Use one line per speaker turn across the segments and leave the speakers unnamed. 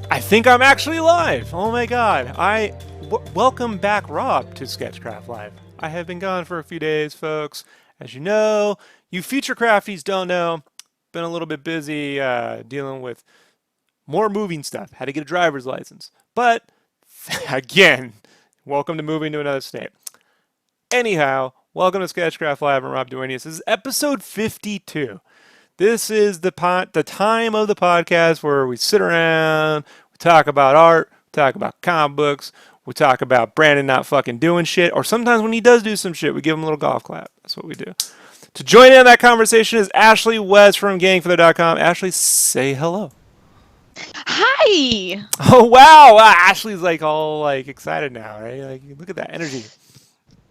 I think I'm actually live. Oh my god. Welcome back, Rob, to SketchCraft Live. I have been gone for a few days, folks. As you know, you future crafties don't know, been a little bit busy dealing with more moving stuff. Had to get a driver's license. But, again, welcome to moving to another state. Anyhow, welcome to SketchCraft Live. I'm Rob Duenas. This is episode 52. This is the time of the podcast where we sit around, we talk about art, we talk about comic books, we talk about Brandon not fucking doing shit, or sometimes when he does do some shit, we give him a little golf clap. That's what we do. To join in on that conversation is Ashley West from GameCave.com. Ashley, say hello.
Hi!
Oh, wow. Ashley's like all like excited now, right? Like, look at that energy.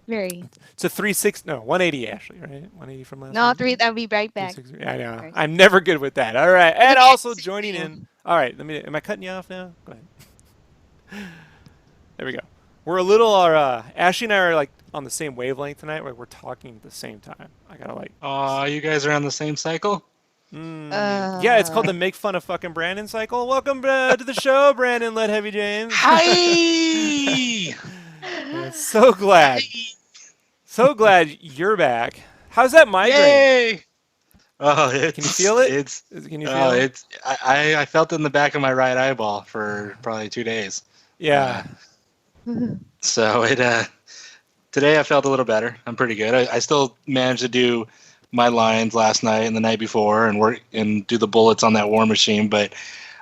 Very.
It's a 180, Ashley, right? 180 from last
No,
week?
3, that'll be right back.
I know. I'm never good with that. All right. And also joining in. All right. Am I cutting you off now? Go ahead. There we go. We're a little, Ashley and I are like on the same wavelength tonight. We're talking at the same time. I gotta like.
Oh, you guys are on the same cycle?
Yeah, it's called the Make Fun of Fucking Brandon cycle. Welcome to the show, Brandon Led Heavy James.
Hi!
So glad. So glad you're back. How's that migraine?
Yay! Oh,
Can you feel it? Can you feel it?
I felt it in the back of my right eyeball for probably 2 days.
Yeah.
So today I felt a little better. I'm pretty good. I still managed to do my lines last night and the night before and work and do the bullets on that War Machine, but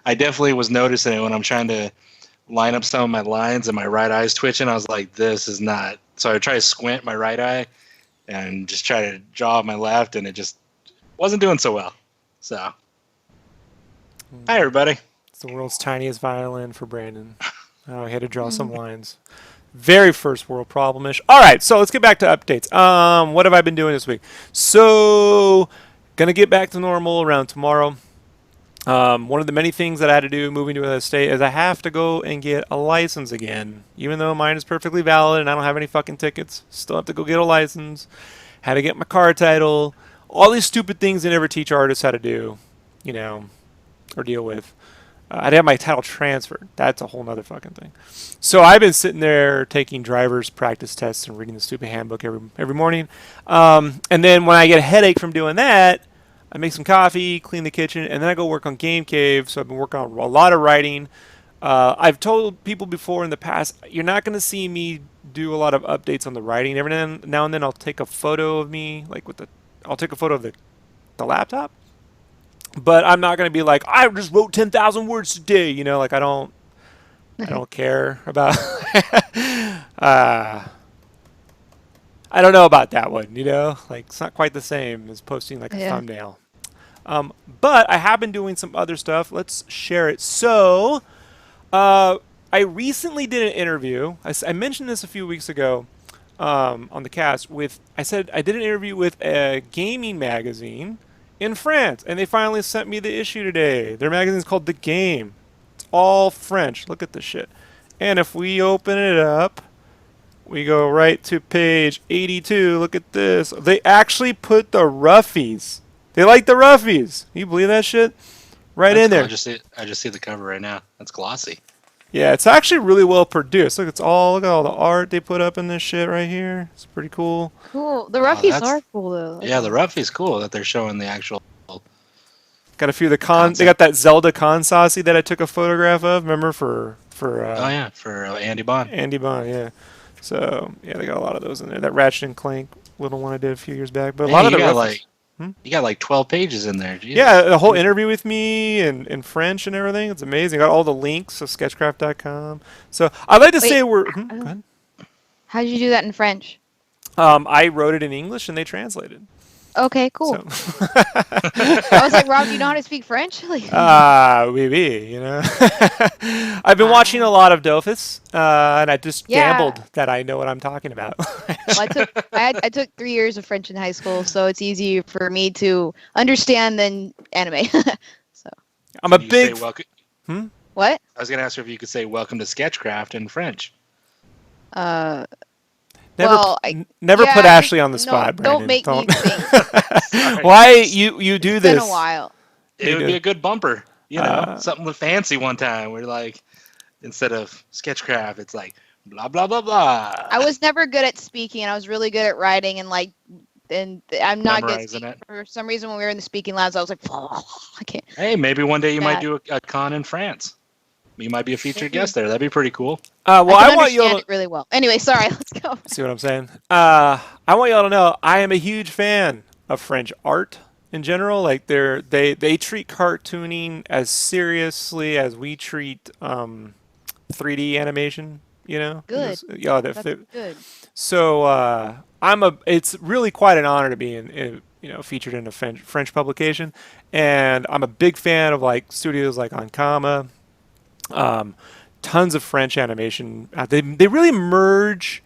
I definitely was noticing it when I'm trying to line up some of my lines and my right eye's twitching. I was like, this is not. So I try to squint my right eye and just try to draw my left, and it just wasn't doing so well. So, hi everybody.
It's the world's tiniest violin for Brandon. Oh, he had to draw some lines. Very first world problem-ish. All right, so let's get back to updates. What have I been doing this week? So, gonna get back to normal around tomorrow. One of the many things that I had to do moving to another state is I have to go and get a license again. Even though mine is perfectly valid and I don't have any fucking tickets, still have to go get a license. Had to get my car title. All these stupid things they never teach artists how to do, you know, or deal with. I'd have my title transferred. That's a whole nother fucking thing. So I've been sitting there taking driver's practice tests and reading the stupid handbook every morning. And then when I get a headache from doing that, I make some coffee, clean the kitchen, and then I go work on GameCave. So I've been working on a lot of writing. I've told people before in the past, you're not going to see me do a lot of updates on the writing. Every now and then I'll take a photo of me, like I'll take a photo of the laptop. But I'm not going to be like, I just wrote 10,000 words today. You know, like I don't care about. I don't know about that one. You know, like it's not quite the same as posting like a thumbnail. But I have been doing some other stuff. Let's share it. So, I recently did an interview. I mentioned this a few weeks ago on the cast. I said I did an interview with a gaming magazine in France, and they finally sent me the issue today. Their magazine is called The Game. It's all French. Look at this shit. And if we open it up, we go right to page 82. Look at this. They actually put the roughies. They like the roughies. Can you believe that shit? That's in there.
I just see the cover right now. That's glossy.
Yeah, it's actually really well produced. Look, look at all the art they put up in this shit right here. It's pretty cool.
Cool. The roughies are cool though.
Yeah, the roughies cool that they're showing the actual.
Got a few of the cons. They got that Zelda con saucy that I took a photograph of. Remember for
for Andy Bond.
Andy Bond, yeah. So yeah, they got a lot of those in there. That Ratchet and Clank little one I did a few years back. But a lot of the
you got like 12 pages in there. Jesus.
Yeah, the whole interview with me and in French and everything. It's amazing. Got all the links, so sketchcraft.com. So I'd like to say go ahead.
How did you do that in French?
I wrote it in English and they translated.
Okay, cool.
So.
I was like, Rob, do you know how to speak French?
Oui, you know. I've been watching a lot of Dofus, and I just gambled that I know what I'm talking about.
Well, I took 3 years of French in high school, so it's easy for me to understand than anime. So
I'm a big.
What?
I
was gonna ask her if you could say "Welcome to Sketchcraft" in French.
Never put Ashley on the spot, Brandon.
Don't make me think.
Why you do this?
It's been a while.
It would be a good bumper. something fancy one time. We're like, instead of SketchCraft, it's like blah blah blah blah.
I was never good at speaking, and I was really good at writing, and I'm not good at
Memorizing
speaking.
it.
For some reason, when we were in the speaking labs, I was like, I can't.
Hey, maybe one day you might
Yeah.
do a con in France. You might be a featured guest there. That'd be pretty cool.
Well,
I
I
can
want you all
understand
to
it really well. Anyway, sorry, let's go.
see what I'm saying. I want y'all to know I am a huge fan of French art in general. Like they treat cartooning as seriously as we treat 3D animation. You know.
Good.
Yeah.
That's good.
So it's really quite an honor to be featured in a French publication, and I'm a big fan of like studios like Ankama. Tons of French animation. They really merge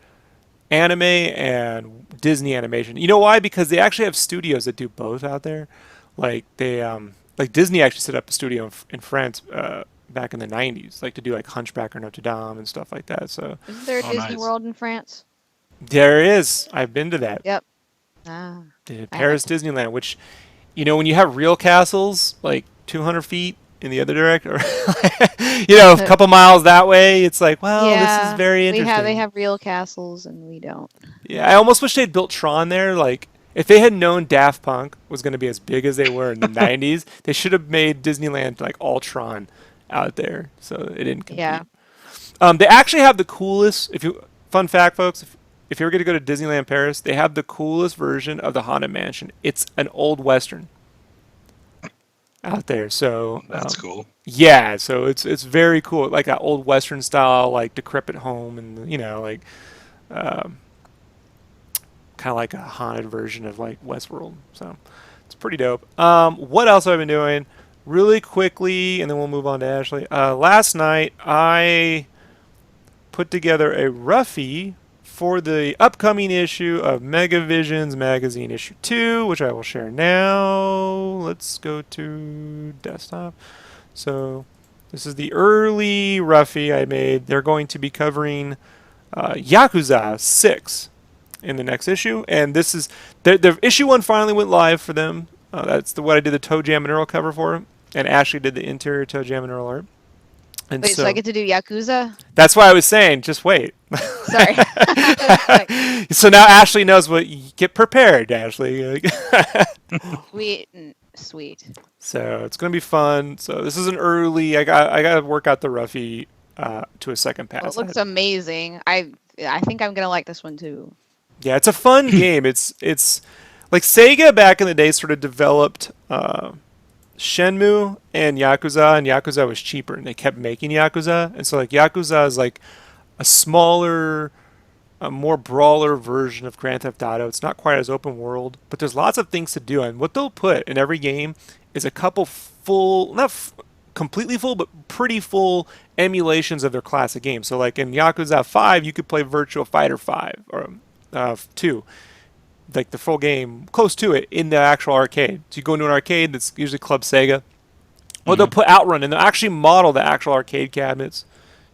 anime and Disney animation. You know why? Because they actually have studios that do both out there. Like like Disney actually set up a studio in France back in the '90s, like to do like Hunchback or Notre Dame and stuff like that. So
Isn't there a Disney
nice.
World in France?
there is. I've been to that.
Yep. Ah.
Paris Disneyland, which, when you have real castles like 200 feet in the other direction, or a couple miles that way, it's like, well, this is very interesting.
They have real castles, and we don't.
Yeah, I almost wish they'd built Tron there. Like, if they had known Daft Punk was going to be as big as they were in the 90s, they should have made Disneyland like all Tron out there, so it didn't compete.
Yeah.
They actually have the coolest. Fun fact, folks, if you're going to go to Disneyland Paris, they have the coolest version of the Haunted Mansion. It's an old Western out there. So
That's cool.
yeah, so it's very cool, like an old Western style, like decrepit home, and kind of like a haunted version of like Westworld. So it's pretty dope. What else have I been doing? Really quickly, and then we'll move on to Ashley. Last night I put together a roughie for the upcoming issue of MegaVisions magazine issue 2, which I will share now. Let's go to desktop. So this is the early roughie I made. They're going to be covering Yakuza 6 in the next issue, and this is their issue 1 finally went live for them. That's what I did the Toe Jam and Earl cover for, and Ashley did the interior Toe Jam and Earl art. And
Wait, so I get to do Yakuza?
That's why I was saying, just wait.
Sorry.
So now Ashley knows what. Get prepared, Ashley.
Sweet.
So it's gonna be fun. So this is an early. I got to work out the roughie to a second pass.
Well, it looks amazing. I think I'm gonna like this one too.
Yeah, it's a fun game. It's like Sega back in the day sort of developed Shenmue and Yakuza was cheaper, and they kept making Yakuza, and so like Yakuza is like a smaller, a more brawler version of Grand Theft Auto. It's not quite as open world, but there's lots of things to do, and what they'll put in every game is a couple full, completely full, but pretty full emulations of their classic games. So like in Yakuza 5, you could play Virtua Fighter 5 or 2, like the full game, close to it, in the actual arcade. So you go into an arcade that's usually Club Sega, or they'll put Outrun, and they'll actually model the actual arcade cabinets,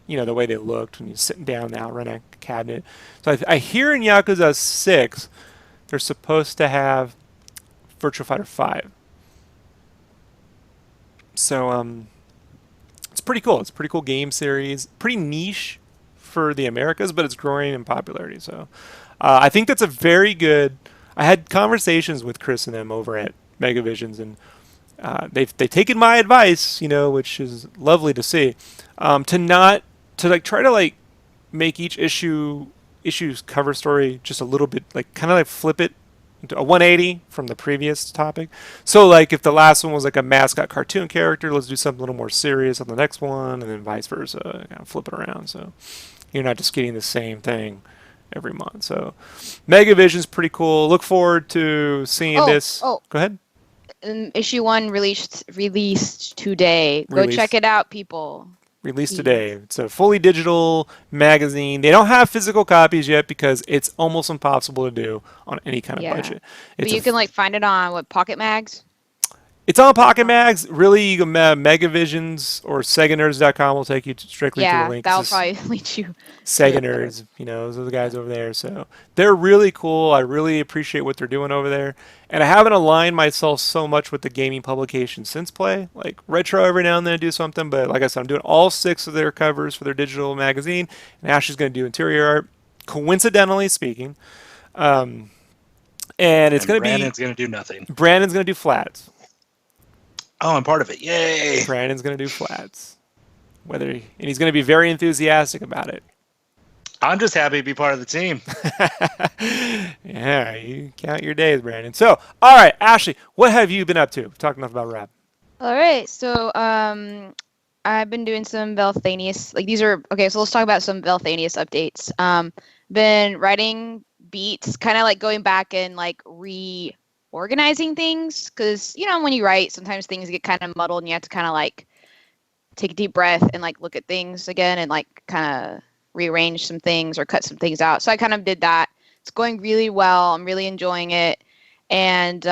the way they looked when you're sitting down in the Outrun cabinet. So I hear in Yakuza 6, they're supposed to have Virtua Fighter 5. So it's pretty cool. It's a pretty cool game series. Pretty niche for the Americas, but it's growing in popularity. So I think that's a very good. I had conversations with Chris and them over at MegaVisions, and they've taken my advice, which is lovely to see. To try to make each issue's cover story just a little bit kind of flip it into a 180 from the previous topic. So like if the last one was like a mascot cartoon character, let's do something a little more serious on the next one, and then vice versa, kind of flip it around. So you're not just getting the same thing every month. So MegaVision's pretty cool. Look forward to seeing this. Go ahead.
Issue 1 released today. Go check it out, people.
Released today. It's a fully digital magazine. They don't have physical copies yet because it's almost impossible to do on any kind of budget.
But you can find it on Pocket Mags.
It's on Pocket Mags. Really, you can MegaVisions or SegaNerds.com will take you strictly to the
Yeah,
link.
that'll
It's
probably lead you to
Sega
it better.
Nerds, those are the guys over there. So they're really cool. I really appreciate what they're doing over there. And I haven't aligned myself so much with the gaming publication since Play. Like Retro every now and then I do something, but like I said, I'm doing all 6 of their covers for their digital magazine. And Ashley's going to do interior art, coincidentally speaking. And it's
And
going to be
Brandon's going to do nothing.
Brandon's going to do flats.
Oh, I'm part of it. Yay!
Brandon's going to do flats. And he's going to be very enthusiastic about it.
I'm just happy to be part of the team.
Yeah, you count your days, Brandon. So, all right, Ashley, what have you been up to? Talk enough about rap.
All right, so I've been doing some Velthanius. Like these are okay. So let's talk about some Velthanius updates. Been writing beats, kind of like going back and like reorganizing things, because when you write, sometimes things get kind of muddled, and you have to kind of like take a deep breath and like look at things again and like kind of rearrange some things or cut some things out. So I kind of did that. It's going really well. I'm really enjoying it. And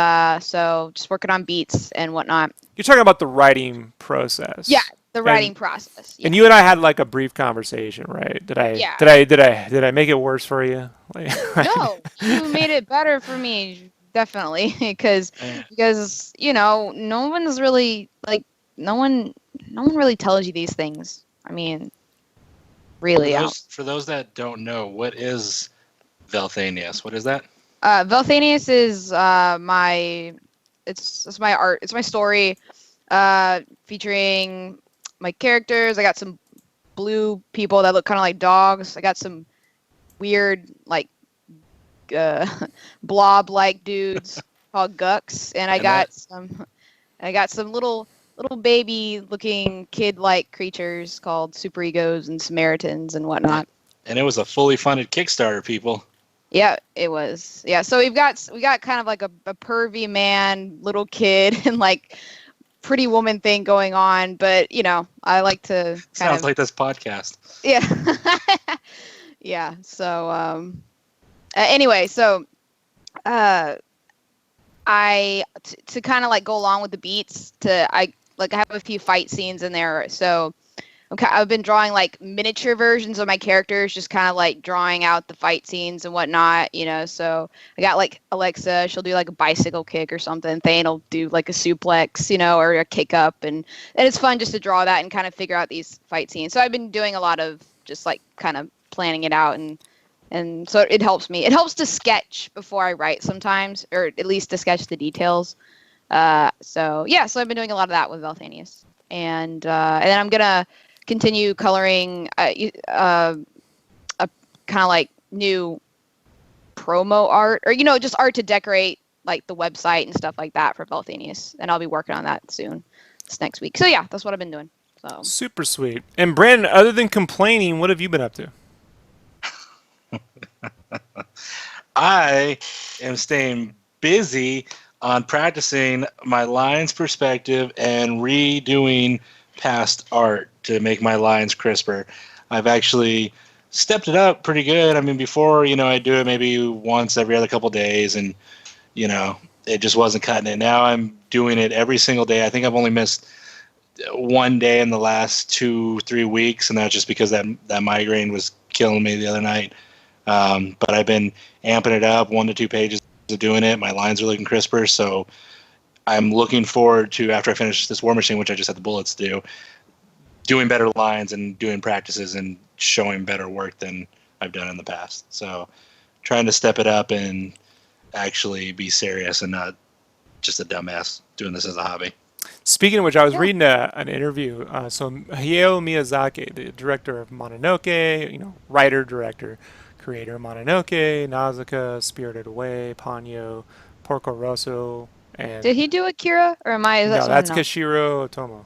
so just working on beats and whatnot.
You're talking about the writing process.
Yeah, the writing process. Yeah.
And you and I had like a brief conversation, right? Did I make it worse for you? Like,
No, you made it better for me, definitely, because no one's really like no one really tells you these things. I mean, really.
For those that don't know, what is Velthanius? What is that?
Velthanius is my art. It's my story, featuring my characters. I got some blue people that look kind of like dogs. I got some weird like blob-like dudes called Gucks, and I got some little baby-looking kid-like creatures called superegos and Samaritans and whatnot.
And it was a fully funded Kickstarter, people.
Yeah, it was. Yeah, so we got kind of like a pervy man, little kid, and like pretty woman thing going on. But I like to
Sounds like this podcast.
Yeah, yeah. So anyway, so I to kind of like go along with the beats. I have a few fight scenes in there. So I've been drawing like miniature versions of my characters, just kind of like drawing out the fight scenes and whatnot, So I got like Alexa, she'll do like a bicycle kick or something. Thane will do like a suplex, or a kick up. And it's fun just to draw that and kind of figure out these fight scenes. So I've been doing a lot of just like kind of planning it out. And so it helps me. It helps to sketch before I write sometimes, or at least to sketch the details. So I've been doing a lot of that with Velthanius. And then I'm going to continue coloring a kind of like new promo art, or just art to decorate like the website and stuff like that for Velthanius, and I'll be working on that soon, this next week. So yeah, that's what I've been doing. So
super sweet. And Brandon, other than complaining, what have you been up to?
I am staying busy on practicing my lines perspective and redoing past art to make my lines crisper. I've actually stepped it up pretty good. I mean, before, I do it maybe once every other couple days, and it just wasn't cutting it. Now I'm doing it every single day. I think I've only missed one day in the last 2-3 weeks, and that's just because that migraine was killing me the other night. But I've been amping it up, 1 to 2 pages of doing it. My lines are looking crisper, so I'm looking forward to, after I finish this War Machine, which I just had the bullets do, doing better lines and doing practices and showing better work than I've done in the past. So trying to step it up and actually be serious and not just a dumbass doing this as a hobby.
Speaking of which, I was reading an interview. So Hayao Miyazaki, the director of Mononoke, writer, director, creator of Mononoke, Nausicaa, Spirited Away, Ponyo, Porco Rosso, and
did he do Akira, or am I? Is that
no, that's
else?
Kashiro Otomo.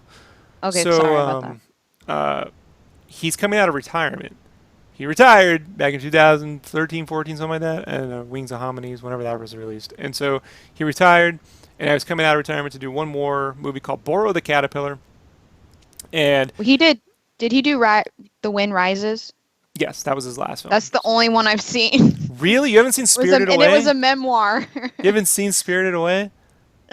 Okay,
So
sorry about that.
he's coming out of retirement. He retired back in 2013, 14, something like that, and Wings of Hominids, whenever that was released. And so he retired, and I was coming out of retirement to do one more movie called Boro the Caterpillar. And
He did. Did he do The Wind Rises?
yes, that was his last film.
That's the only one I've seen.
Really? You haven't seen Spirited Away?
And it was a memoir.
You haven't seen Spirited Away?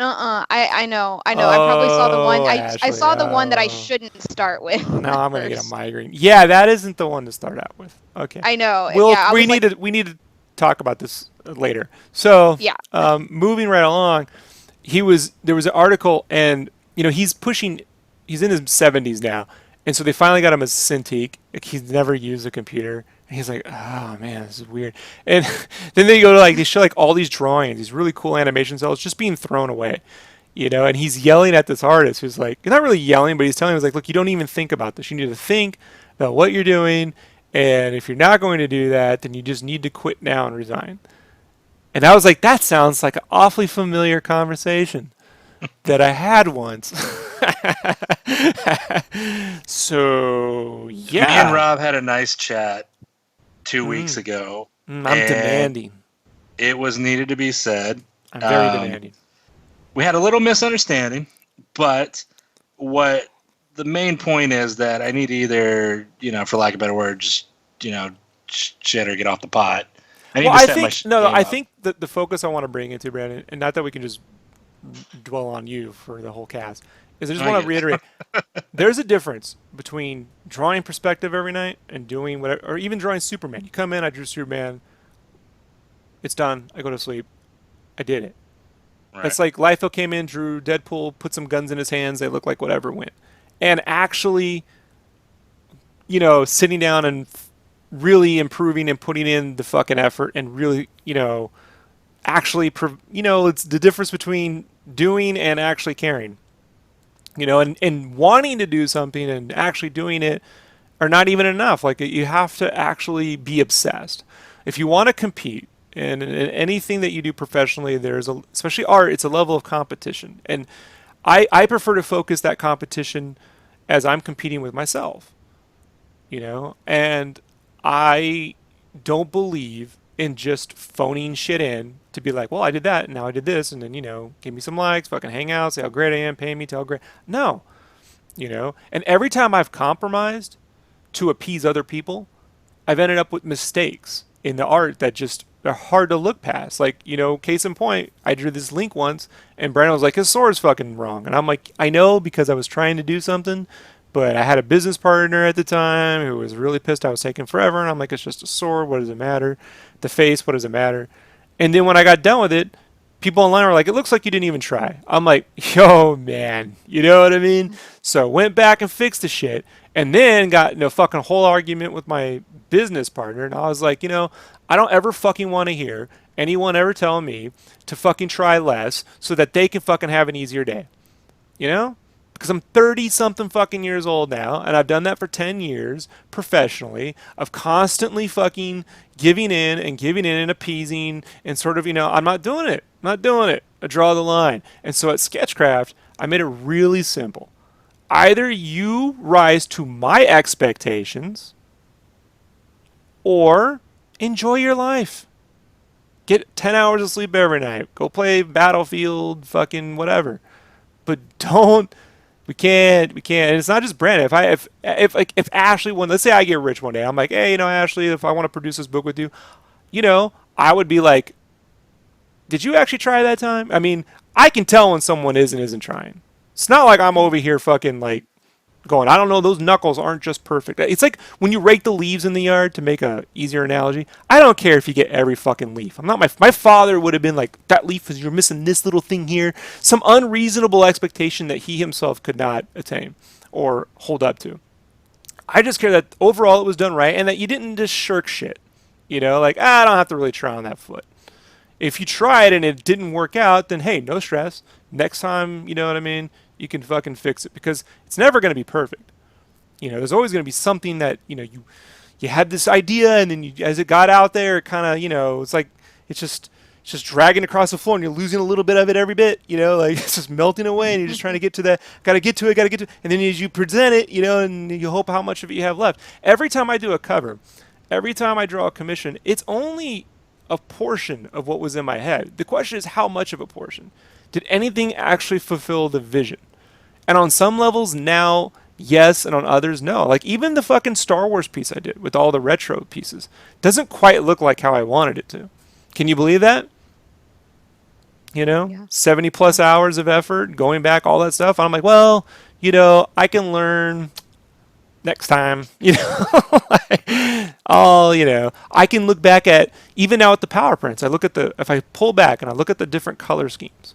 I know. I probably saw the one.
Oh,
I
Ashley.
saw the one that I
Oh.
shouldn't start with.
Now I'm gonna get a
first.
migraine. Yeah, that isn't the one to start out with. Okay.
I know.
Well,
Yeah, I was like,
we need to talk about this later. So,
yeah.
moving right along, there was an article, and he's in his 70s now, and so they finally got him a Cintiq. Like, he's never used a computer, and he's like, oh man, this is weird. And then they show like all these drawings, these really cool animation cells just being thrown away. And he's yelling at this artist who's like, he's not really yelling, but he's telling him, he's like, look, you don't even think about this. You need to think about what you're doing, and if you're not going to do that, then you just need to quit now and resign. And I was like, that sounds like an awfully familiar conversation that I had once. So, yeah.
Me and Rob had a nice chat 2 weeks ago.
I'm demanding.
It was needed to be said.
I'm very demanding.
We had a little misunderstanding, but what the main point is that I need to either, for lack of a better word, just, shit or get off the pot. I
think that the focus I want to bring into, Brandon, and not that we can just dwell on you for the whole cast, is I just want to reiterate, there's a difference between drawing perspective every night and doing whatever, or even drawing Superman. You come in, I drew Superman, it's done, I go to sleep, I did it. Right. It's like Liefeld came in, drew Deadpool, put some guns in his hands, they look like whatever went. And actually, sitting down and really improving and putting in the fucking effort and really, actually, it's the difference between doing and actually caring. And wanting to do something and actually doing it are not even enough. Like, you have to actually be obsessed. If you want to compete, and anything that you do professionally, especially art, it's a level of competition. And I prefer to focus that competition as I'm competing with myself. And I don't believe in just phoning shit in to be like, well, I did that, and now I did this, and then, give me some likes, fucking hang out, say how great I am, pay me, tell great. No. And every time I've compromised to appease other people, I've ended up with mistakes in the art that just are hard to look past. Like, case in point, I drew this Link once, and Brandon was like, his sword's fucking wrong. And I'm like, I know, because I was trying to do something, but I had a business partner at the time who was really pissed I was taking forever, and I'm like, it's just a sword, what does it matter? The face, what does it matter? And then when I got done with it, people online were like, it looks like you didn't even try. I'm like, yo, man, you know what I mean? So went back and fixed the shit, and then got in a fucking whole argument with my business partner, and I was like, I don't ever fucking want to hear anyone ever tell me to fucking try less so that they can fucking have an easier day. Because I'm 30-something fucking years old now, and I've done that for 10 years professionally, of constantly fucking giving in and appeasing, and sort of, I'm not doing it. I'm not doing it. I draw the line. And so at SketchCraft, I made it really simple. Either you rise to my expectations, or enjoy your life. Get 10 hours of sleep every night. Go play Battlefield, fucking whatever. But we can't. And it's not just Brandon. If Ashley let's say I get rich one day, I'm like, hey, Ashley, if I want to produce this book with you, I would be like, did you actually try that time? I mean, I can tell when someone is and isn't trying. It's not like I'm over here fucking like going, I don't know, those knuckles aren't just perfect. It's like when you rake the leaves in the yard, to make a easier analogy. I don't care if you get every fucking leaf. I'm not my father would have been like, that leaf is, you're missing this little thing here. Some unreasonable expectation that he himself could not attain or hold up to. I just care that overall it was done right, and that you didn't just shirk shit. Like, I don't have to really try on that foot. If you tried and it didn't work out, then hey, no stress. Next time, you know what I mean? You can fucking fix it, because it's never going to be perfect. There's always going to be something that, you had this idea, and then as it got out there, it kind of, it's like, it's just dragging across the floor, and you're losing a little bit of it every bit, like it's just melting away, and you're just trying to get to that, got to get to it. And then as you present it, and you hope how much of it you have left. Every time I do a cover, every time I draw a commission, it's only a portion of what was in my head. The question is, how much of a portion? Did anything actually fulfill the vision? And on some levels now, yes, and on others, no. Like even the fucking Star Wars piece I did with all the retro pieces doesn't quite look like how I wanted it to. Can you believe that? You know,
Yeah.
70 plus hours of effort, going back, all that stuff. I'm like, well, I can learn next time. I can look back at, even now at the power prints, if I pull back and I look at the different color schemes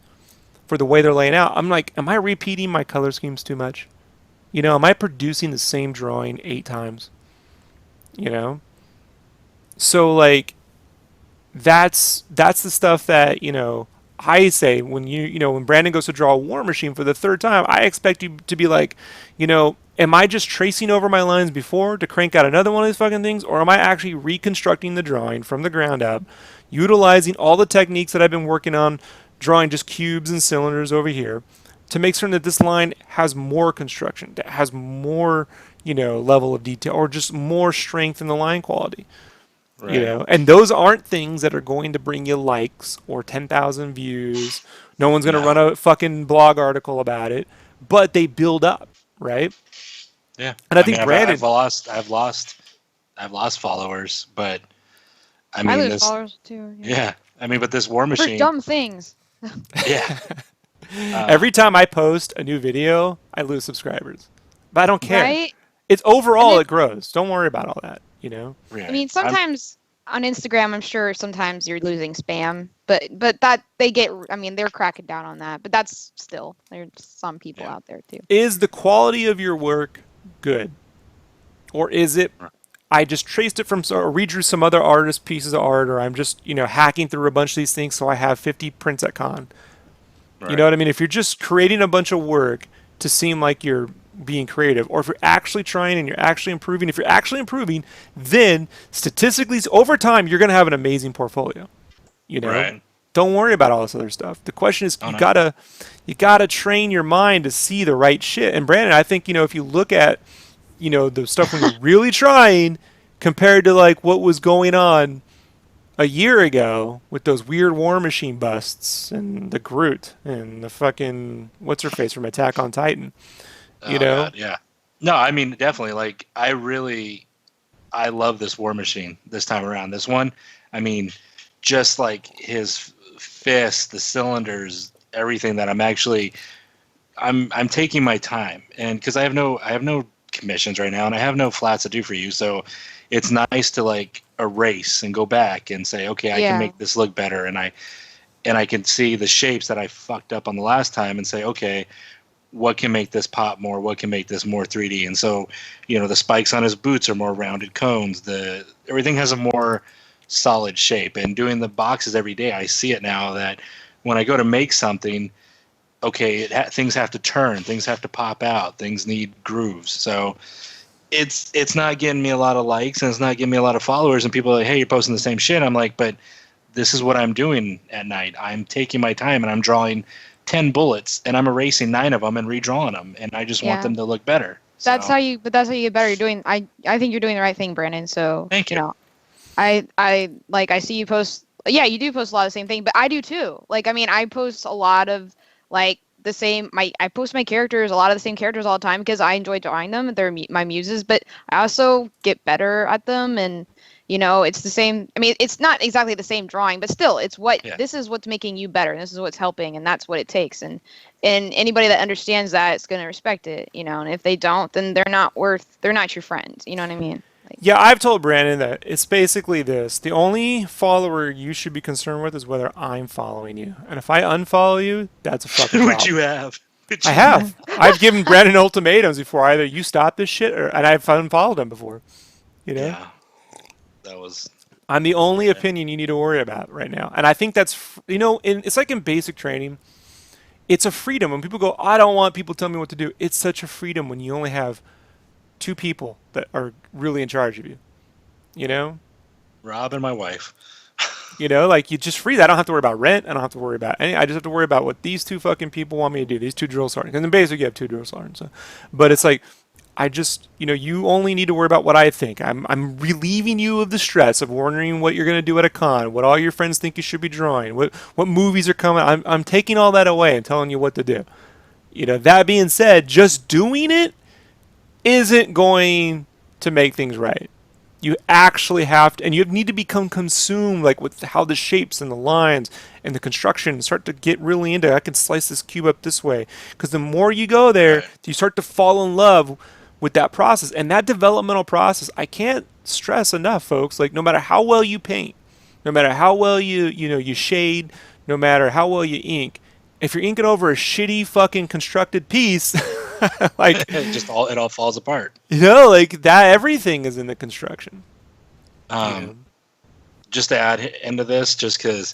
for the way they're laying out, I'm like, am I repeating my color schemes too much? Am I producing the same drawing 8 times? You know? So like that's the stuff that, I say when when Brandon goes to draw a War Machine for the third time, I expect you to be like, am I just tracing over my lines before to crank out another one of these fucking things, or am I actually reconstructing the drawing from the ground up, utilizing all the techniques that I've been working on, drawing just cubes and cylinders over here, to make certain that this line has more construction, that has more, level of detail, or just more strength in the line quality.
Right.
And those aren't things that are going to bring you likes or 10,000 views. No one's going to run a fucking blog article about it, but they build up, right?
Yeah.
And I think
mean,
Brandon,
I've lost followers, but I
I
mean
lose
this.
followers too.
Yeah. I mean, but this War
For
Machine.
dumb things.
Yeah.
every time I post a new video, I lose subscribers, but I don't care.
Right?
It's overall
And
it grows. Don't worry about all that.
Right.
I mean, sometimes on Instagram, I'm sure sometimes you're losing spam, but that they're cracking down on that. But that's still, there's some people out there too.
Is the quality of your work good, or is it? I just traced it from or redrew some other artist pieces of art, or I'm just hacking through a bunch of these things so I have 50 prints at con.
Right.
You know what I mean? If you're just creating a bunch of work to seem like you're being creative, or if you're actually trying and you're actually improving, if you're actually improving, then statistically over time you're going to have an amazing portfolio.
Right.
Don't worry about all this other stuff. The question is,
Oh,
you
no.
gotta train your mind to see the right shit. And Brandon, I think if you look at the stuff when you're really trying compared to like what was going on a year ago with those weird War Machine busts and the Groot and the fucking what's her face from Attack on Titan.
God, yeah. No, I mean, definitely. Like, I love this War Machine this time around. This one, I mean, just like his fist, the cylinders, everything that I'm taking my time, and because I have no commissions right now, and I have no flats to do for you, so it's nice to like erase and go back and say, okay, I can make this look better, and I can see the shapes that I fucked up on the last time, and say, okay, what can make this pop more? What can make this more 3D? And so, the spikes on his boots are more rounded cones. Everything has a more solid shape. And doing the boxes every day, I see it now that when I go to make something, okay, things have to turn, things have to pop out, things need grooves. So it's not getting me a lot of likes, and it's not getting me a lot of followers. And people are like, hey, you're posting the same shit. I'm like, but this is what I'm doing at night. I'm taking my time and I'm drawing 10 bullets, and I'm erasing 9 of them and redrawing them, and I just want them to look better.
That's how you get better. You're doing. I think you're doing the right thing, Brandon. So
Thank you.
I see you post. Yeah, you do post a lot of the same thing, but I do too. Like, I mean, I post a lot of like the same. I post my characters, a lot of the same characters all the time because I enjoy drawing them. They're my muses, but I also get better at them, and it's the same. I mean, it's not exactly the same drawing, but still, it's this is what's making you better. And this is what's helping, and that's what it takes. And anybody that understands that is going to respect it, and if they don't, then they're not your friends. You know what I mean? Like,
yeah, I've told Brandon that it's basically this. The only follower you should be concerned with is whether I'm following you. And if I unfollow you, that's a fucking problem.
Which you have.
I have. I've given Brandon ultimatums before. Either you stop this shit, and I've unfollowed him before.
Yeah. That was.
I'm the only opinion you need to worry about right now. And I think that's, it's like in basic training. It's a freedom. When people go, I don't want people telling me what to do. It's such a freedom when you only have 2 people that are really in charge of you.
Rob and my wife.
Like you just free that. I don't have to worry about rent. I don't have to worry about any. I just have to worry about what these 2 fucking people want me to do. These 2 drill sergeants. And in basic, you have 2 drill sergeants. So. But it's like, I just, you only need to worry about what I think. I'm relieving you of the stress of wondering what you're going to do at a con, what all your friends think you should be drawing, what movies are coming. I'm taking all that away and telling you what to do. That being said, just doing it isn't going to make things right. You actually have to, and you need to become consumed, like with how the shapes and the lines and the construction start to get really into. I can slice this cube up this way, because the more you go there,
Right.
you start to fall in love with that process and that developmental process. I can't stress enough, folks. Like no matter how well you paint, no matter how well you shade, no matter how well you ink, if you're inking over a shitty fucking constructed piece, like
It all falls apart.
like that, everything is in the construction.
Just to add into this, just because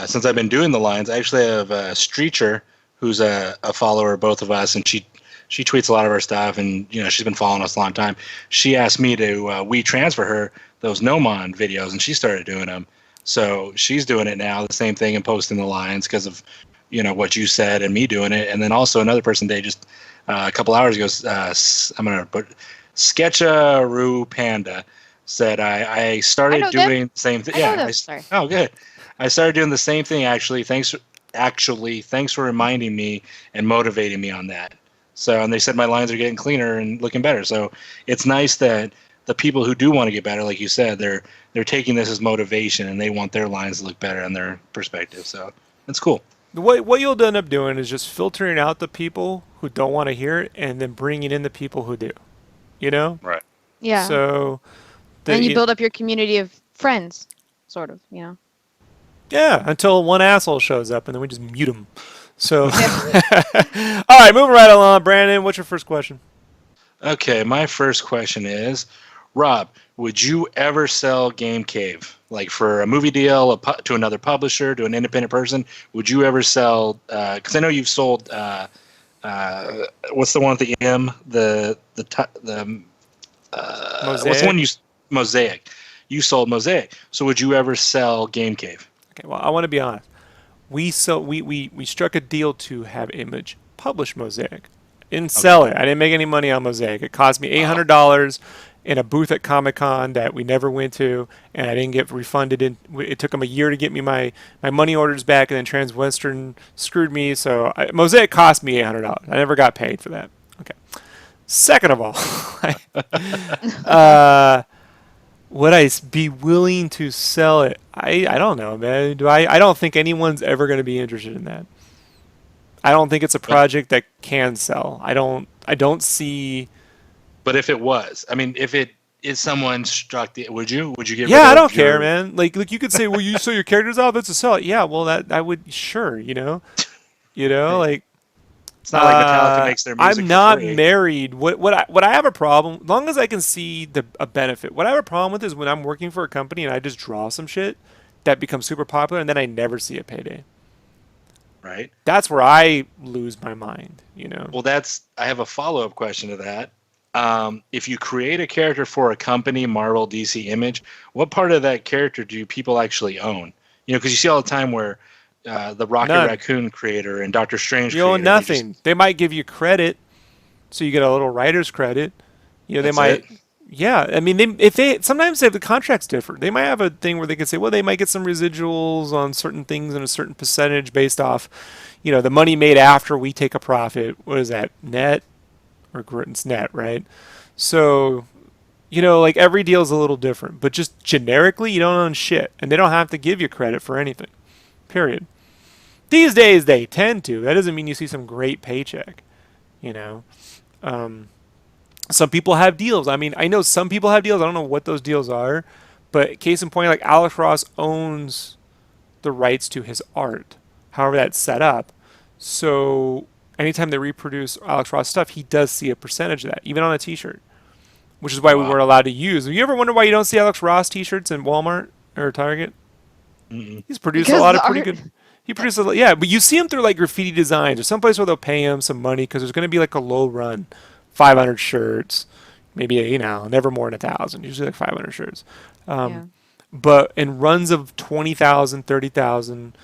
since I've been doing the lines, I actually have Streecher, who's a follower of both of us, and she tweets a lot of our stuff, and she's been following us a long time. She asked me to we transfer her those Nomon videos, and she started doing them. So she's doing it now, the same thing, and posting the lines because of what you said and me doing it. And then also another person today, just a couple hours ago, I'm gonna put Sketcharoo Panda said I started doing the same thing. Yeah,
Sorry.
oh good. I started doing the same thing actually. Thanks for reminding me and motivating me on that. So, and they said my lines are getting cleaner and looking better. So it's nice that the people who do want to get better, like you said, they're taking this as motivation and they want their lines to look better on their perspective. So it's cool.
What you'll end up doing is just filtering out the people who don't want to hear it and then bringing in the people who do.
Right.
Yeah.
So
then you build up your community of friends, sort of.
Yeah, until one asshole shows up and then we just mute him. So, all right, moving right along. Brandon, what's your first question?
Okay, my first question is, Rob, would you ever sell GameCave? Like for a movie deal, to another publisher, to an independent person? Would you ever sell, because I know you've sold, what's the one at the M?
Mosaic?
What's the one Mosaic. You sold Mosaic. So would you ever sell GameCave?
Okay, well, I want to be honest. We struck a deal to have Image publish Mosaic. Didn't sell it. I didn't make any money on Mosaic. It cost me $800 in a booth at Comic-Con that we never went to, and I didn't get refunded. It took them a year to get me my money orders back, and then Transwestern screwed me. So Mosaic cost me $800. I never got paid for that. Okay. Second of all, would I be willing to sell it? I don't know, man. I don't think anyone's ever going to be interested in that. I don't think it's a project that can sell. I don't see.
But if it was, I mean, if it is someone struck the, would you give?
Yeah, I don't care, man. Like you could say, well, you sell your characters out. That's a sell. Yeah, well, that I would sure, like.
It's not like Metallica makes their music.
I'm not
for free.
married. What I have a problem, as long as I can see a benefit. What I have a problem with is when I'm working for a company and I just draw some shit that becomes super popular and then I never see a payday.
Right.
That's where I lose my mind.
Well, I have a follow-up question to that. If you create a character for a company, Marvel, DC, Image, what part of that character do people actually own? Because you see all the time where the Rocket Raccoon creator and Doctor Strange
you own nothing. They might give you credit, so you get a little writer's credit. They might. Yeah, I mean, sometimes they have the contracts different. They might have a thing where they can say, well, they might get some residuals on certain things and a certain percentage based off, the money made after we take a profit. What is that, net or it's net, right? So, like every deal is a little different, but just generically, you don't own shit, and they don't have to give you credit for anything. Period. These days they tend to. That doesn't mean you see some great paycheck, Some people have deals. I mean, I know some people have deals. I don't know what those deals are, but case in point, like Alex Ross owns the rights to his art, however that's set up. So anytime they reproduce Alex Ross stuff, he does see a percentage of that, even on a T-shirt, which is why we weren't allowed to use. Have you ever wondered why you don't see Alex Ross T-shirts in Walmart or Target?
Mm-mm.
He's produced a lot of pretty good. He produced but you see him through like graffiti designs or someplace where they'll pay him some money because there's going to be like a low run, 500 shirts, maybe never more than 1,000. Usually like 500 shirts, but in runs of 20,000, 30,000,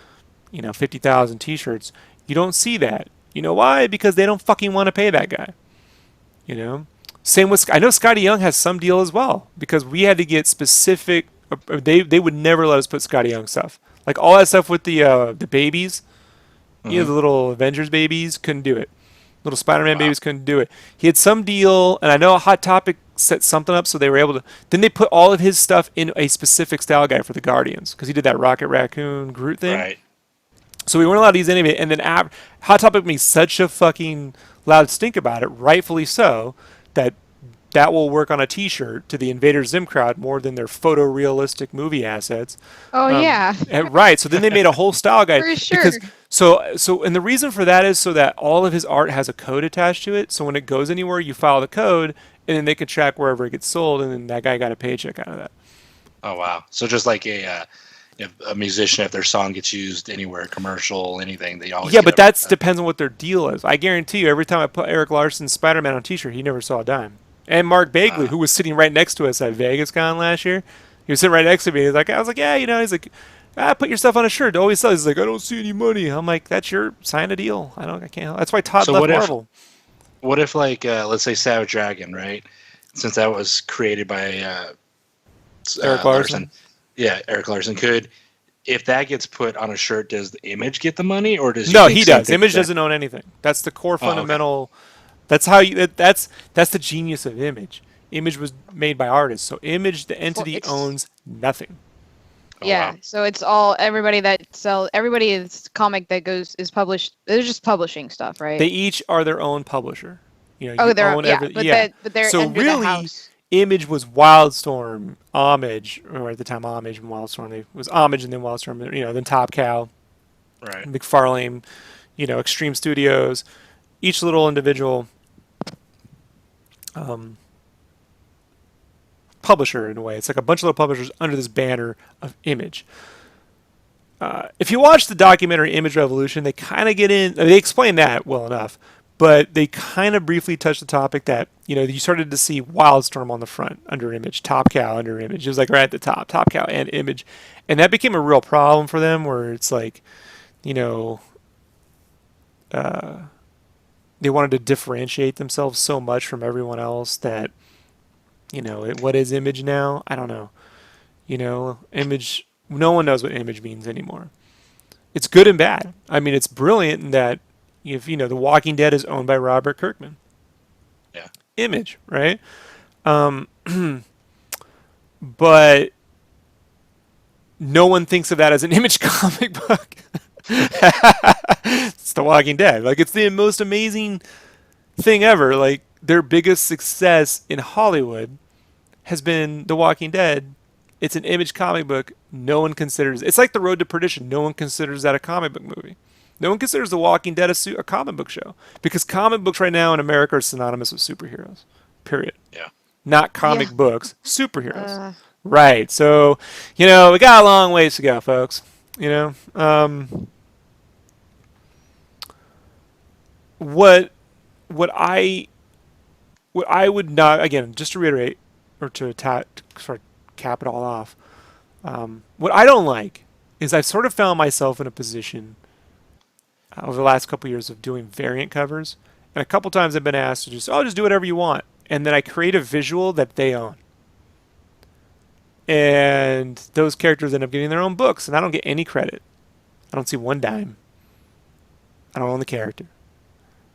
50,000 T-shirts, you don't see that. You know why? Because they don't fucking want to pay that guy. Same with I know Scotty Young has some deal as well because we had to get specific. They would never let us put Scotty Young stuff. Like all that stuff with the babies, the little Avengers babies couldn't do it. Little Spider-Man babies couldn't do it. He had some deal, and I know Hot Topic set something up so they were able to. Then they put all of his stuff in a specific style guide for the Guardians because he did that Rocket Raccoon Groot thing.
Right.
So we weren't allowed to use any of it. And then Hot Topic made such a fucking loud stink about it, rightfully so, that will work on a T-shirt to the Invader Zim crowd more than their photorealistic movie assets.
Oh yeah.
Right. So then they made a whole style guide.
For sure.
Because, and the reason for that is so that all of his art has a code attached to it. So when it goes anywhere, you file the code, and then they can track wherever it gets sold, and then that guy got a paycheck out of that.
Oh wow! So just like if a musician, if their song gets used anywhere, commercial, anything, they always
but that depends on what their deal is. I guarantee you, every time I put Eric Larson's Spider-Man on a T-shirt, he never saw a dime. And Mark Bagley, who was sitting right next to us at Vegas Con last year, he was sitting right next to me. I was like, yeah, he's like, put your stuff on a shirt. It always says, he's like, I don't see any money. I'm like, that's your sign a deal. I can't help. That's why Todd left Marvel.
What if like let's say Savage Dragon, right? Since that was created by
Eric Larson.
Yeah, Eric Larson could. If that gets put on a shirt, does the Image get the money, or does
he does? Image doesn't own anything. That's the core fundamental. Okay. That's how that's the genius of Image. Image was made by artists, so Image, the entity, owns nothing.
Yeah, wow. So it's all everybody's comic that is published. They're just publishing stuff, right?
They each are their own publisher.
They're but they're
so
under
really,
the house.
Image was Wildstorm, Homage, or at the time Homage and Wildstorm. It was Homage and then Wildstorm, then Top Cow,
right?
McFarlane, Extreme Studios, each little individual publisher in a way. It's like a bunch of little publishers under this banner of Image. If you watch the documentary Image Revolution, they kind of they explain that well enough, but they kind of briefly touch the topic that, you started to see Wildstorm on the front under Image, Top Cow under Image. It was like right at the top, Top Cow and Image. And that became a real problem for them where it's like, they wanted to differentiate themselves so much from everyone else that, what is Image now? I don't know. Image, no one knows what Image means anymore. It's good and bad. I mean, it's brilliant in that, if The Walking Dead is owned by Robert Kirkman.
Yeah.
Image, right? But no one thinks of that as an Image comic book. It's The Walking Dead. Like, it's the most amazing thing ever. Like, their biggest success in Hollywood has been The Walking Dead. It's an Image comic book. No one considers it's like The Road to Perdition. No one considers that a comic book movie. No one considers The Walking Dead a comic book show because comic books right now in America are synonymous with superheroes. Period.
Yeah. Not
comic books, superheroes. Right. So, we got a long ways to go, folks. What I would not, again, just to reiterate or to sort of cap it all off. What I don't like is I've sort of found myself in a position over the last couple of years of doing variant covers, and a couple times I've been asked to just do whatever you want, and then I create a visual that they own, and those characters end up getting their own books, and I don't get any credit. I don't see one dime. I don't own the character.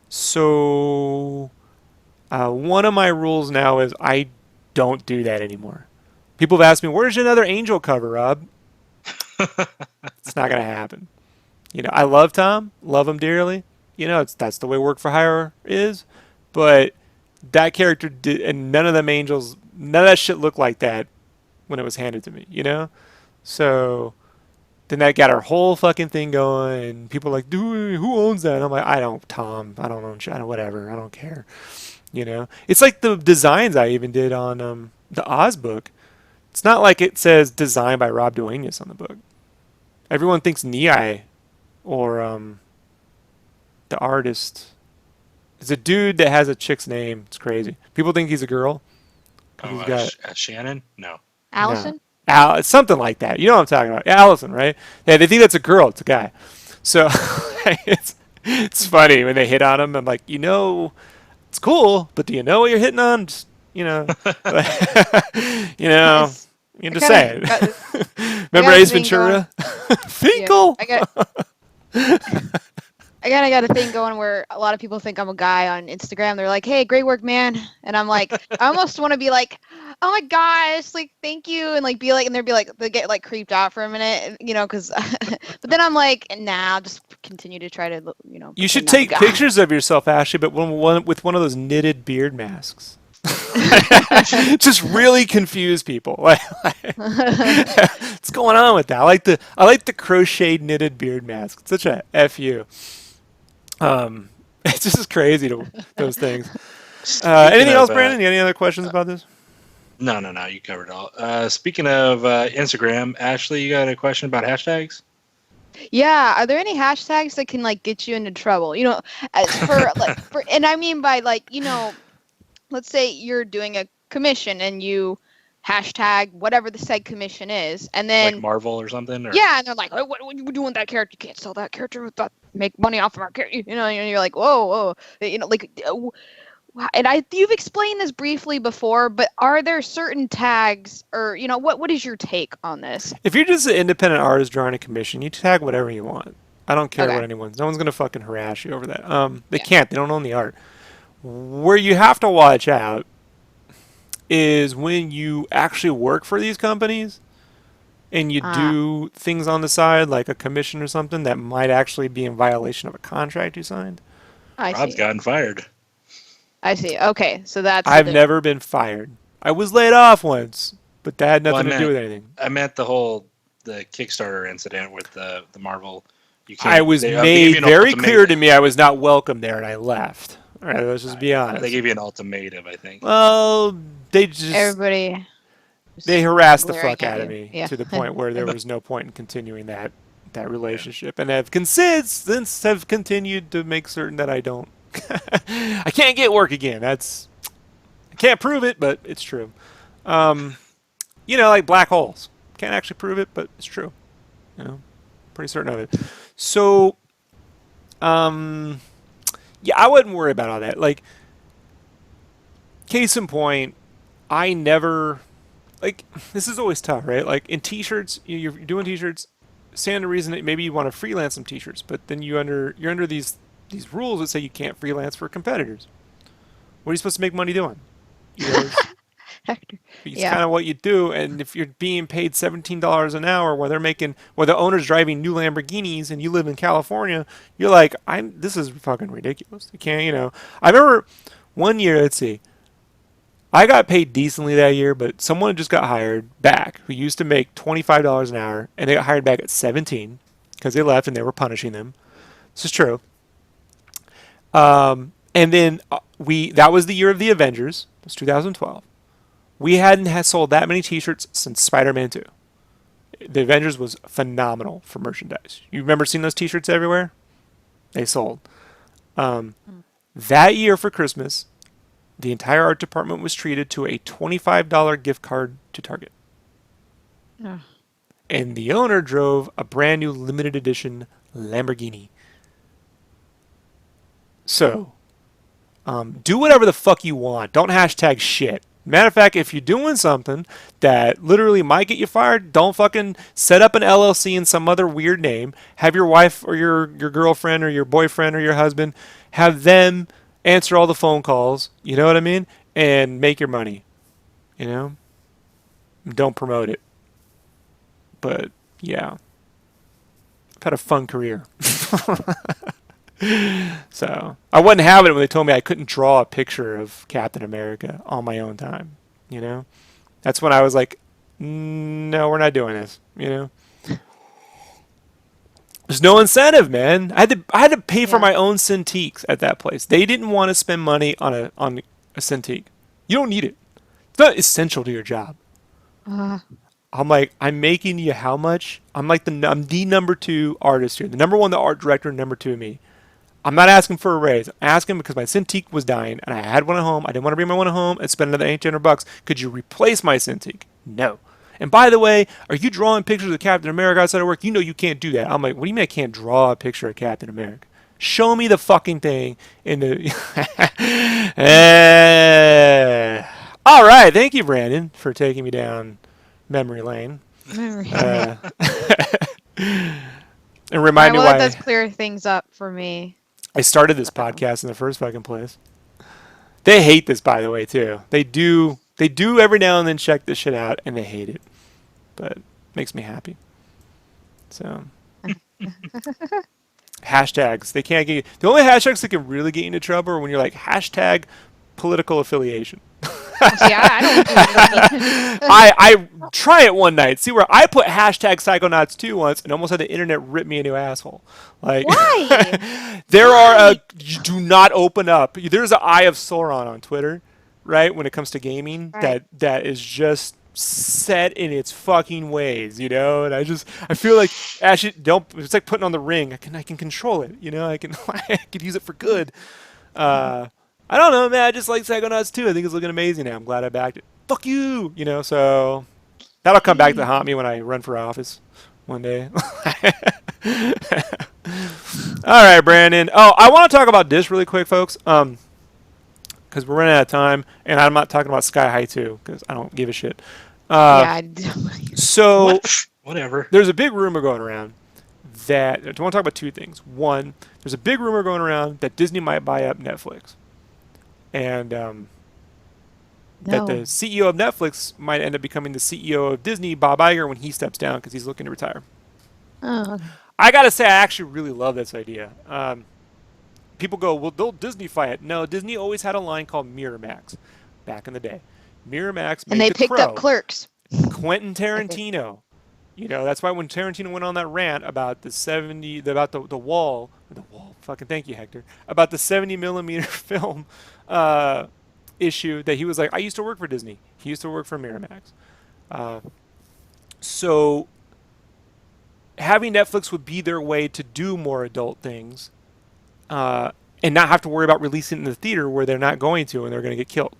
So one of my rules now is I don't do that anymore. People have asked me, "Where's another Angel cover, Rob?" It's not gonna happen. I love Tom, love him dearly. That's the way work for hire is. But that character did, and none of them Angels, none of that shit looked like that when it was handed to me. So then that got our whole fucking thing going, and people are like, "Dude, who owns that?" And I'm like, "I don't, Tom. I don't own shit. Whatever. I don't care." It's like the designs I even did on the Oz book. It's not like it says designed by Rob Duenas on the book. Everyone thinks Nei or the artist is a dude that has a chick's name. It's crazy. People think he's a girl.
Oh, Shannon? No.
Allison?
No. It's something like that. You know what I'm talking about. Allison, right? Yeah, they think that's a girl. It's a guy. So it's funny when they hit on him. I'm like, it's cool, but do you know what you're hitting on? Just, you just say it. Remember Ace Ventura? Finkel.
Yeah, I I kind of got a thing going where a lot of people think I'm a guy on Instagram. They're like, "Hey, great work, man," and I'm like, I almost want to be like, "Oh my gosh, like thank you," and like be like, and they'd be like, they get like creeped out for a minute, because, but then I'm like, nah, I'll just continue to try to,
You should
pretend I'm a
take
guy.
pictures of yourself, Ashley, but with one of those knitted beard masks. Just really confuse people. What's going on with that? I like the crocheted knitted beard mask. It's such a fu. It's just crazy to those things. Anything else, Brandon? Any other questions about this?
No. You covered it all. Speaking of Instagram, Ashley, you got a question about hashtags?
Yeah, are there any hashtags that can like get you into trouble? And I mean by let's say you're doing a commission and you hashtag whatever the said commission is, and then
Like Marvel or something? Or?
yeah, and they're like, what are you doing with that character? You can't sell that character without make money off of our character. And you're like, whoa. And you've explained this briefly before, but are there certain tags or, what is your take on this?
If you're just an independent artist drawing a commission, you tag whatever you want. I don't care
Okay.
what no one's going to fucking harass you over that. They can't. They don't own the art. Where you have to watch out is when you actually work for these companies and you do things on the side, like a commission or something that might actually be in violation of a contract you signed.
Rob's gotten fired.
I see. Okay, so that's.
I've never been fired. I was laid off once, but that had nothing to do with anything.
I meant the Kickstarter incident with the Marvel.
I was made very clear to me I was not welcome there, and I left. All right, let's just be honest.
They gave you an ultimatum, I think.
Well, they harassed the fuck out of me to the point where there was no point in continuing that relationship, and have since have continued to make certain that I don't. I can't get work again. I can't prove it, but it's true. Like black holes. Can't actually prove it, but it's true. Pretty certain of it. So, yeah, I wouldn't worry about all that. Like, case in point, I never, this is always tough, right? Like, in t-shirts, you're doing t-shirts, stand to reason that maybe you want to freelance some t-shirts, but then you're under these rules that say you can't freelance for competitors. What are you supposed to make money doing? It's kind of what you do, and if you're being paid $17 an hour while the owner's driving new Lamborghinis and you live in California, you're like, this is fucking ridiculous. You can't, I remember one year, let's see, I got paid decently that year, but someone just got hired back who used to make $25 an hour, and they got hired back at 17 because they left and they were punishing them. This is true. And then that was the year of the Avengers. It was 2012. We hadn't sold that many t-shirts since Spider-Man 2. The Avengers was phenomenal for merchandise. You remember seeing those t-shirts everywhere? They sold. That year for Christmas, the entire art department was treated to a $25 gift card to Target. And the owner drove a brand new limited edition Lamborghini. So, do whatever the fuck you want. Don't hashtag shit. Matter of fact, if you're doing something that literally might get you fired, don't fucking set up an LLC in some other weird name. Have your wife or your girlfriend or your boyfriend or your husband, have them answer all the phone calls, you know what I mean? And make your money, Don't promote it. But, yeah. I've had a fun career. So I wasn't having it when they told me I couldn't draw a picture of Captain America on my own time. That's when I was like, no, we're not doing this. There's no incentive, man. I had to pay for my own Cintiqs at that place. They didn't want to spend money on a Cintiq. You don't need it. It's not essential to your job. I'm like, I'm making you how much? I'm the number 2 artist here. The number 1, the art director, number 2, me. I'm not asking for a raise. I'm asking because my Cintiq was dying and I had one at home. I didn't want to bring my one at home and spend another $800. Could you replace my Cintiq? No. And by the way, are you drawing pictures of Captain America outside of work? You can't do that. I'm like, what do you mean I can't draw a picture of Captain America? Show me the fucking thing in the... All right. Thank you, Brandon, for taking me down memory lane. And remind me why.
That does clear things up for me.
I started this podcast in the first fucking place. They hate this, by the way, too. They do every now and then check this shit out, and they hate it. But it makes me happy. So hashtags. They can't get you. The only hashtags that can really get you into trouble are when you're like hashtag political affiliation.
See, I don't do that.
I try it one night. See where I put hashtag Psychonauts2 once and almost had the internet rip me a new asshole. Like
Why?
there are you do not open up. There's an Eye of Sauron on Twitter, right? When it comes to gaming,
Right.
that is just set in its fucking ways, you know. And I feel like actually don't. It's like putting on the ring. I can control it, you know. I can I could use it for good. I don't know, man. I just like Psychonauts 2. I think it's looking amazing now. I'm glad I backed it. Fuck you, you know. So that'll come back to haunt me when I run for office one day. All right, Brandon. Oh, I want to talk about this really quick, folks. Because we're running out of time, and I'm not talking about Sky High 2 because I don't give a shit.
Yeah, I don't.
So
Whatever.
there's a big rumor going around that I want to talk about two things. One, there's a big rumor going around that Disney might buy up Netflix, and that the
No.
CEO of Netflix might end up becoming the CEO of Disney, Bob Iger, when he steps down because he's looking to retire.
Oh,
I gotta say, I actually really love this idea. People go, well, they'll Disneyfy it. No, Disney always had a line called Miramax back in the day. Miramax
and
made
they
The
picked
Crow.
up Clerks.
Quentin Tarantino. You know, that's why when Tarantino went on that rant about the wall, fucking thank you, Hector, about the 70 millimeter film issue that he was like, I used to work for Disney. He used to work for Miramax. So having Netflix would be their way to do more adult things and not have to worry about releasing it in the theater where they're not going to and they're going to get killed.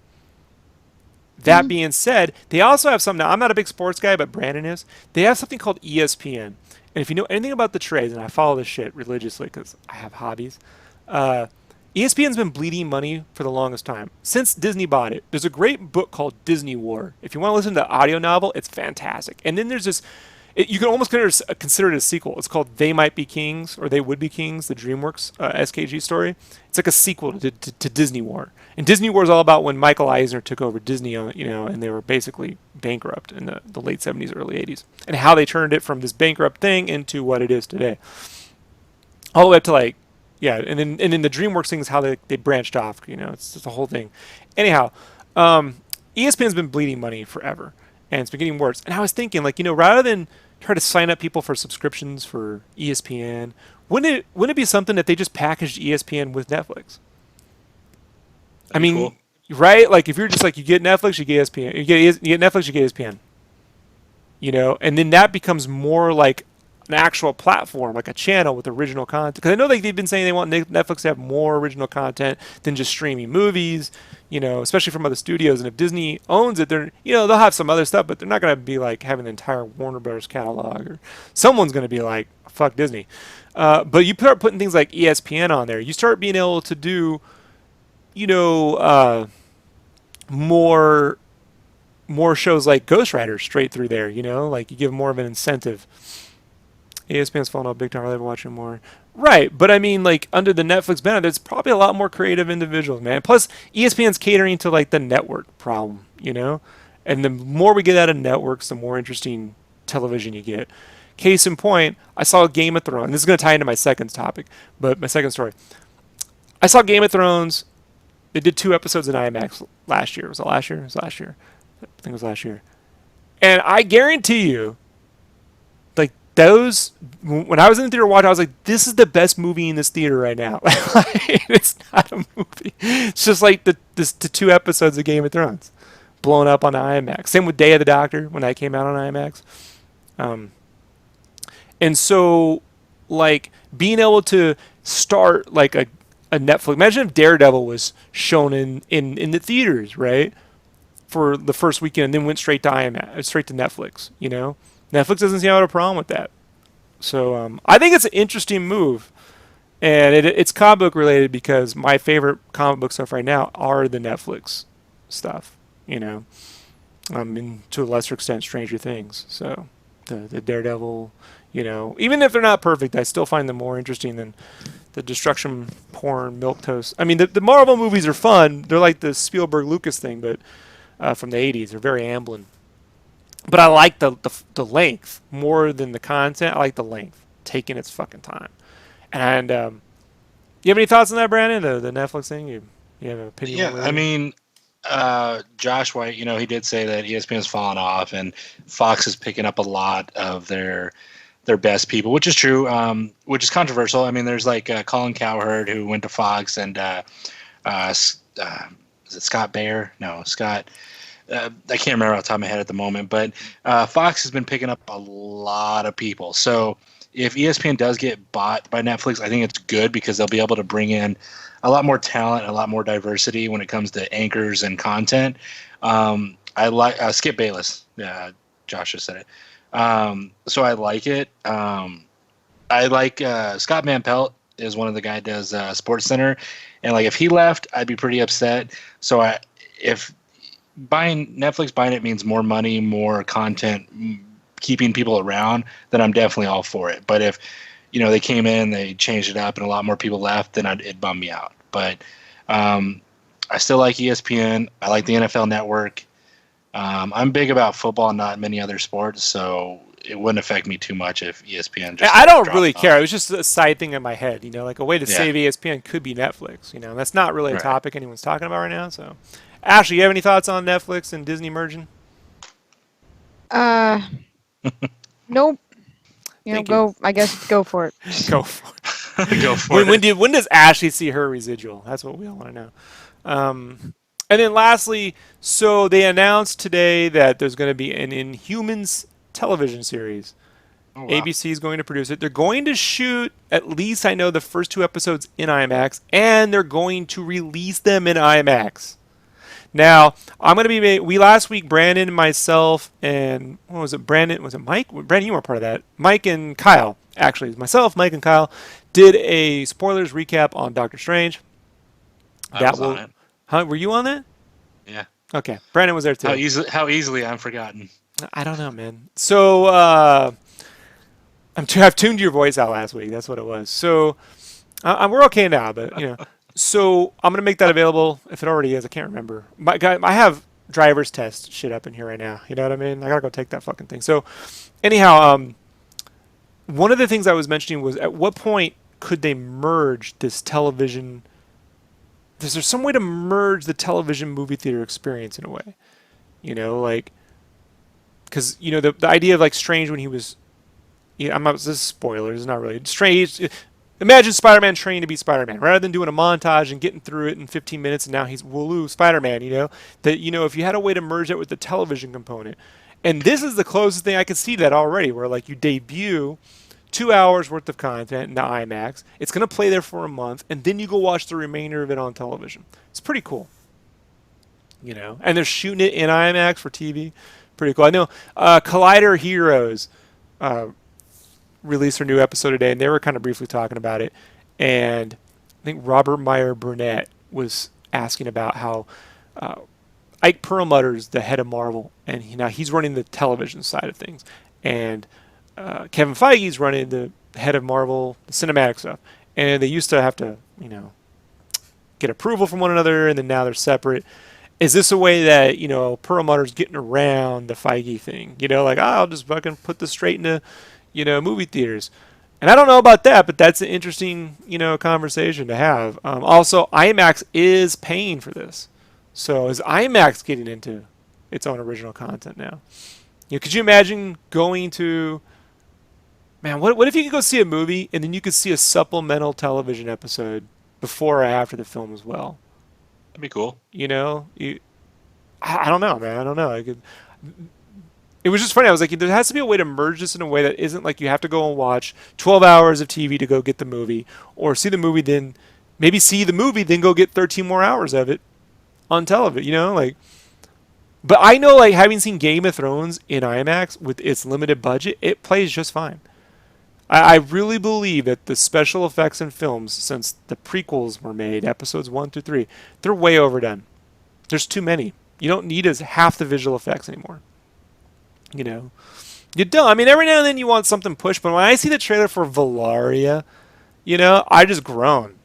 That being said, they also have something. Now, I'm not a big sports guy, but Brandon is. They have something called ESPN. And if you know anything about the trades, and I follow this shit religiously because I have hobbies, ESPN's been bleeding money for the longest time since Disney bought it. There's a great book called Disney War. If you want to listen to the audio novel, it's fantastic. And then there's this. You can almost consider it a sequel. It's called They Might Be Kings, or They Would Be Kings, the DreamWorks SKG story. It's like a sequel to Disney War. And Disney War is all about when Michael Eisner took over Disney, you know, and they were basically bankrupt in the late 70s, early 80s. And how they turned it from this bankrupt thing into what it is today. All the way up to like, yeah, and then the DreamWorks thing is how they branched off, you know, it's just the whole thing. Anyhow, ESPN's been bleeding money forever, and it's been getting worse. And I was thinking, like, you know, rather than try to sign up people for subscriptions for ESPN, wouldn't it be something that they just packaged ESPN with Netflix? I mean,
cool.
right? Like, if you're just like, you get Netflix, you get ESPN. You get Netflix, you get ESPN. You know, and then that becomes more like an actual platform, like a channel with original content. Because I know they've been saying they want Netflix to have more original content than just streaming movies, you know, especially from other studios. And if Disney owns it, they're, you know, they'll have some other stuff, but they're not going to be like having the entire Warner Brothers catalog, or someone's going to be like, fuck Disney. But you start putting things like ESPN on there, you start being able to do, you know, more shows like Ghost Rider straight through there, you know, like you give more of an incentive. ESPN's falling off big time. They're watching more. Right, but I mean, like, under the Netflix banner, there's probably a lot more creative individuals, man. Plus, ESPN's catering to, like, the network problem, you know? And the more we get out of networks, the more interesting television you get. Case in point, I saw Game of Thrones. This is going to tie into my second topic, but my second story. I saw Game of Thrones. They did 2 episodes in IMAX last year. Was it last year? It was last year. I think it was last year. And I guarantee you, like, those, when I was in the theater watching, I was like, this is the best movie in this theater right now. It's not a movie. It's just like the 2 episodes of Game of Thrones blown up on IMAX. Same with Day of the Doctor when that came out on IMAX. And so, like, being able to start like a Netflix. Imagine if Daredevil was shown in the theaters, right, for the first weekend, and then went straight to IMAX, straight to Netflix. You know, Netflix doesn't seem to have a problem with that. So I think it's an interesting move, and it's comic book related because my favorite comic book stuff right now are the Netflix stuff. You know, and to a lesser extent, Stranger Things. So the Daredevil. You know, even if they're not perfect, I still find them more interesting than the Destruction popcorn, milquetoast. I mean, the Marvel movies are fun. They're like the Spielberg Lucas thing, but from the '80s, they're very Amblin. But I like the length more than the content. I like the length, taking its fucking time. And you have any thoughts on that, Brandon? The Netflix thing? You have an opinion?
Yeah, I mean, Josh White, he did say that ESPN's fallen off, and Fox is picking up a lot of their best people, which is true, which is controversial. I mean, there's like Colin Cowherd, who went to Fox, and is it Scott Bayer? No, Scott. I can't remember off the top of my head at the moment, but Fox has been picking up a lot of people. So if ESPN does get bought by Netflix, I think it's good because they'll be able to bring in a lot more talent, a lot more diversity when it comes to anchors and content. I like Skip Bayless. Yeah, Josh just said it. So I like it. I like Scott Van Pelt is one of the guys does Sports Center, and like if he left, I'd be pretty upset. So if Netflix buying it means more money, more content, keeping people around, then I'm definitely all for it. But if they came in, they changed it up, and a lot more people left, then it'd bum me out. But I still like ESPN. I like the NFL Network. I'm big about football, not many other sports, so it wouldn't affect me too much if ESPN just
I don't really care. It was just a side thing in my head, like a way to save ESPN could be Netflix. And that's not really a topic anyone's talking about right now. So, Ashley, you have any thoughts on Netflix and Disney merging?
Nope. I guess go for it.
Go for it.
Go for it.
When does Ashley see her residual? That's what we all want to know. And then lastly, so they announced today that there's going to be an Inhumans television series. Oh, wow. ABC is going to produce it. They're going to shoot, at least I know, the first 2 episodes in IMAX, and they're going to release them in IMAX. Now, I'm going to be... last week, Brandon, myself, and... What was it? Brandon? Was it Mike? Brandon, you weren't part of that. Mike and Kyle, actually. Myself, Mike, and Kyle did a spoilers recap on Doctor Strange.
I was on it.
Huh? Were you on that?
Yeah.
Okay. Brandon was there, too.
How easily I'm forgotten.
I don't know, man. So, I've tuned your voice out last week. That's what it was. So, we're okay now, but, So, I'm going to make that available, if it already is. I can't remember. I have driver's test shit up in here right now. You know what I mean? I got to go take that fucking thing. So, anyhow, one of the things I was mentioning was at what point could they merge this television... Is there some way to merge the television movie theater experience in a way? Because, the idea of, Strange when he was... this is spoilers, it's not really... Strange... Imagine Spider-Man training to be Spider-Man. Rather than doing a montage and getting through it in 15 minutes and now he's Wooloo Spider-Man, That, if you had a way to merge that with the television component. And this is the closest thing I can see to that already, where, you debut 2 hours worth of content into IMAX. It's going to play there for a month, and then you go watch the remainder of it on television. It's pretty cool. And they're shooting it in IMAX for TV. Pretty cool. I know Collider Heroes released their new episode today, and they were kind of briefly talking about it. And I think Robert Meyer Burnett was asking about how Ike Perlmutter's the head of Marvel, and he's running the television side of things. And Kevin Feige's running the head of Marvel, the cinematic stuff. And they used to have to, get approval from one another, and then now they're separate. Is this a way that, Perlmutter's getting around the Feige thing? I'll just fucking put this straight into, movie theaters. And I don't know about that, but that's an interesting, conversation to have. Also, IMAX is paying for this. So is IMAX getting into its own original content now? Could you imagine going to... Man, what if you could go see a movie and then you could see a supplemental television episode before or after the film as well?
That'd be cool.
I don't know, man. I don't know. It was just funny. I was like, there has to be a way to merge this in a way that isn't like you have to go and watch 12 hours of TV to go get the movie, or see the movie, then maybe see the movie, then go get 13 more hours of it on television, But I know, having seen Game of Thrones in IMAX with its limited budget, it plays just fine. I really believe that the special effects in films, since the prequels were made, episodes 1 through 3, they're way overdone. There's too many. You don't need half the visual effects anymore. You don't. I mean, every now and then you want something pushed, but when I see the trailer for Valaria, I just groan.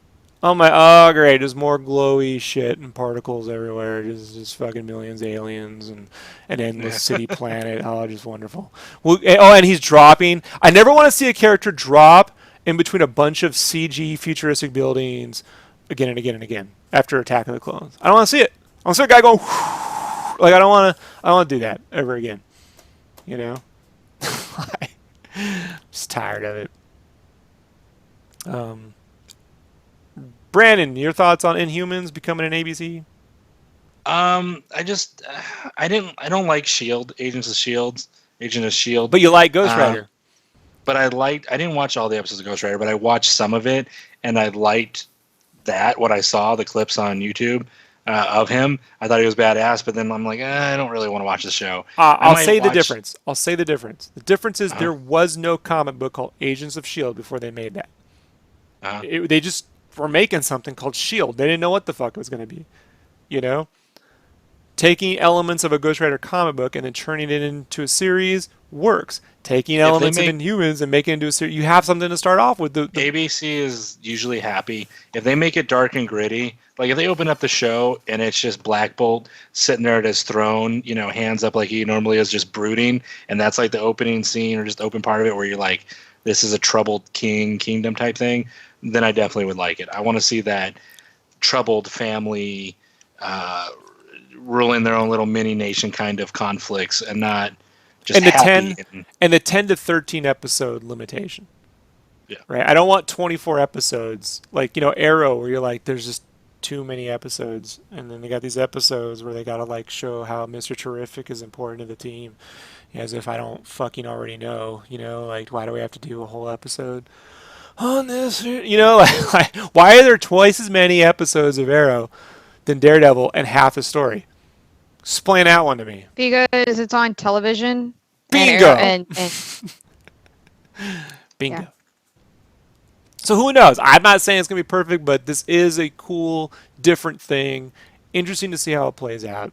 Oh my! Oh great! There's more glowy shit and particles everywhere. Just fucking millions of aliens and an endless city planet. Oh, just wonderful. Well, and he's dropping. I never want to see a character drop in between a bunch of CG futuristic buildings again and again and again after Attack of the Clones. I don't want to see it. I want to see a guy go like I don't want to. I don't want to do that ever again. You know, I'm just tired of it. Brandon, your thoughts on Inhumans becoming an ABC?
I don't like Shield, Agents of Shield, Agent of Shield.
But you like Ghost Rider.
But I didn't watch all the episodes of Ghost Rider, but I watched some of it, and I liked what I saw, the clips on YouTube of him. I thought he was badass, but then I'm like, I don't really want to watch the show.
I'll say the difference. The difference is there was no comic book called Agents of S.H.I.E.L.D. before they made that. They just were making something called S.H.I.E.L.D. They didn't know what the fuck it was going to be. You know? Taking elements of a Ghost Rider comic book and then turning it into a series works. Taking elements of Inhumans and making it into a series, you have something to start off with. The
ABC is usually happy if they make it dark and gritty. Like if they open up the show and it's just Black Bolt sitting there at his throne, you know, hands up like he normally is, just brooding, and that's like the opening scene or just open part of it where you're like, this is a troubled kingdom type thing, then I definitely would like it. I want to see that troubled family ruling their own little mini nation kind of conflicts and not just
and the 10 to 13 episode limitation.
Yeah.
Right. I don't want 24 episodes like, you know, Arrow, where you're like, there's just too many episodes, and then they got these episodes where they gotta like show how Mr. Terrific is important to the team, as if I don't fucking already know. You know, like why do we have to do a whole episode on this? You know, like why are there twice as many episodes of Arrow than Daredevil and half the story? Explain that one to me.
Because it's on television.
Bingo.
And
Bingo.
Yeah.
So who knows? I'm not saying it's going to be perfect, but this is a cool, different thing. Interesting to see how it plays out.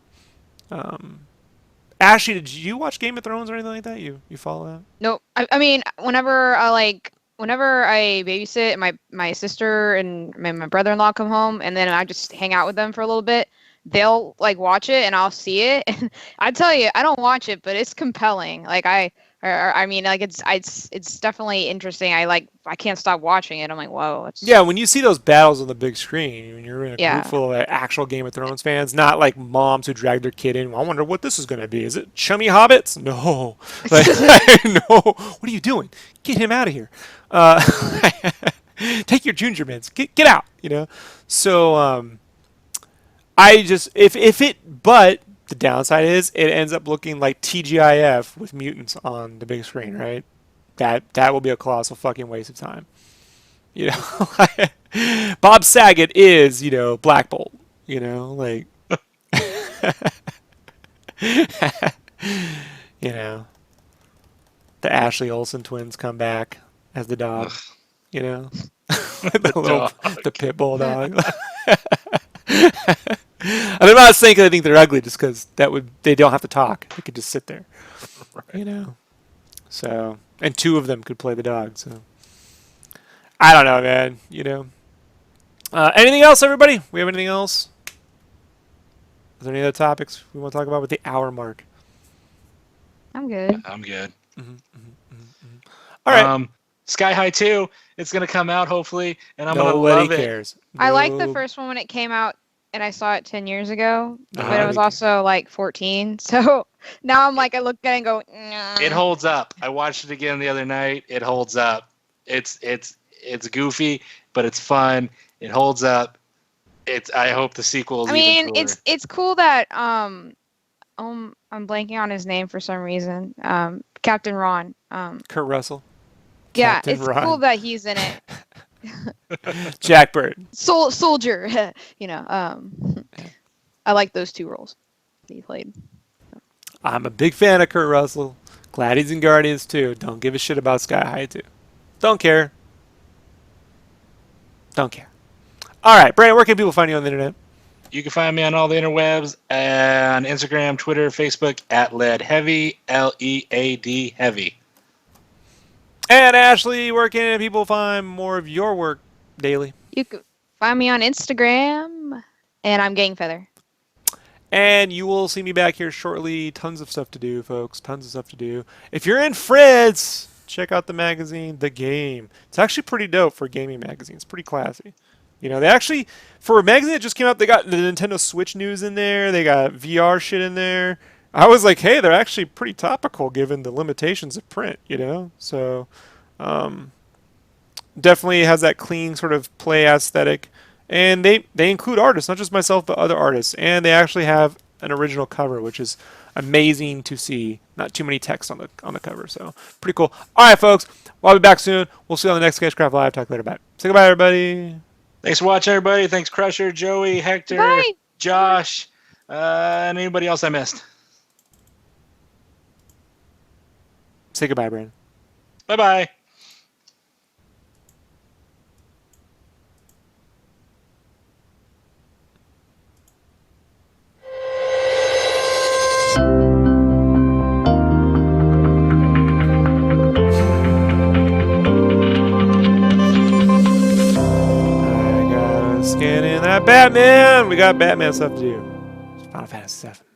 Ashley, did you watch Game of Thrones or anything like that? You follow that?
Nope. I mean, whenever I babysit, my sister and my brother-in-law come home, and then I just hang out with them for a little bit. They'll like watch it, and I'll see it. And I tell you, I don't watch it, but it's compelling. Like I mean, like it's definitely interesting. I can't stop watching it. I'm like, whoa.
Yeah, when you see those battles on the big screen, when you're in a group full of actual Game of Thrones fans, not like moms who drag their kid in. I wonder what this is going to be. Is it chummy hobbits? No. Like, no. What are you doing? Get him out of here. Take your ginger mints. Get out. You know. So I just but the downside is it ends up looking like TGIF with mutants on the big screen, right? That will be a colossal fucking waste of time. You know, Bob Saget is, you know, Black Bolt. You know, like, you know, the Ashley Olsen twins come back as the dog. You know, the pit bull dog. And I'm not saying 'cause I think they're ugly, just because they don't have to talk. They could just sit there, right. You know. So, and two of them could play the dog. So, I don't know, man. You know. Anything else, everybody? We have anything else? Is there any other topics we want to talk about with the hour mark?
I'm good.
I'm good.
All right.
Sky High 2, it's going to come out hopefully, and I'm going to love it.
Nobody cares.
I liked the first one when it came out, and I saw it 10 years ago, but I was also like 14. So now I'm like, I look at it and go, nah.
It holds up. I watched it again the other night. It holds up. It's goofy, but it's fun. It holds up. I hope the sequel is even cooler.
It's cool that I'm blanking on his name for some reason. Captain Ron.
Kurt Russell.
Yeah,
Captain
it's
Ron.
cool that he's in it.
Jack Bird.
Soldier. You know, I like those two roles that he played.
I'm a big fan of Kurt Russell. Glad he's in Guardians too. Don't give a shit about Sky High 2. Don't care. Don't care. All right, Brandon, where can people find you on the internet?
You can find me on all the interwebs, on Instagram, Twitter, Facebook, @LeadHeavy, LEAD Heavy.
And Ashley, where can people find more of your work daily?
You can Find me on Instagram, and I'm Gang Feather.
And you will see me back here shortly. Tons of stuff to do, folks. Tons of stuff to do. If you're in France, check out the magazine, The Game. It's actually pretty dope for a gaming magazine. It's pretty classy. You know, they actually, for a magazine that just came out, they got the Nintendo Switch news in there. They got VR shit in there. I was like, hey, they're actually pretty topical given the limitations of print, you know? So, definitely has that clean sort of play aesthetic. And they include artists, not just myself, but other artists. And they actually have an original cover, which is amazing to see. Not too many text on the cover, so pretty cool. All right, folks. Well, I'll be back soon. We'll see you on the next SketchCraft Live. Talk later. Bye. Say goodbye, everybody.
Thanks for watching, everybody. Thanks, Crusher, Joey, Hector,
Bye.
Josh, and anybody else I missed.
Say goodbye, Brandon.
Bye-bye.
Scanning that Batman. We got Batman stuff to do. Final Fantasy VII.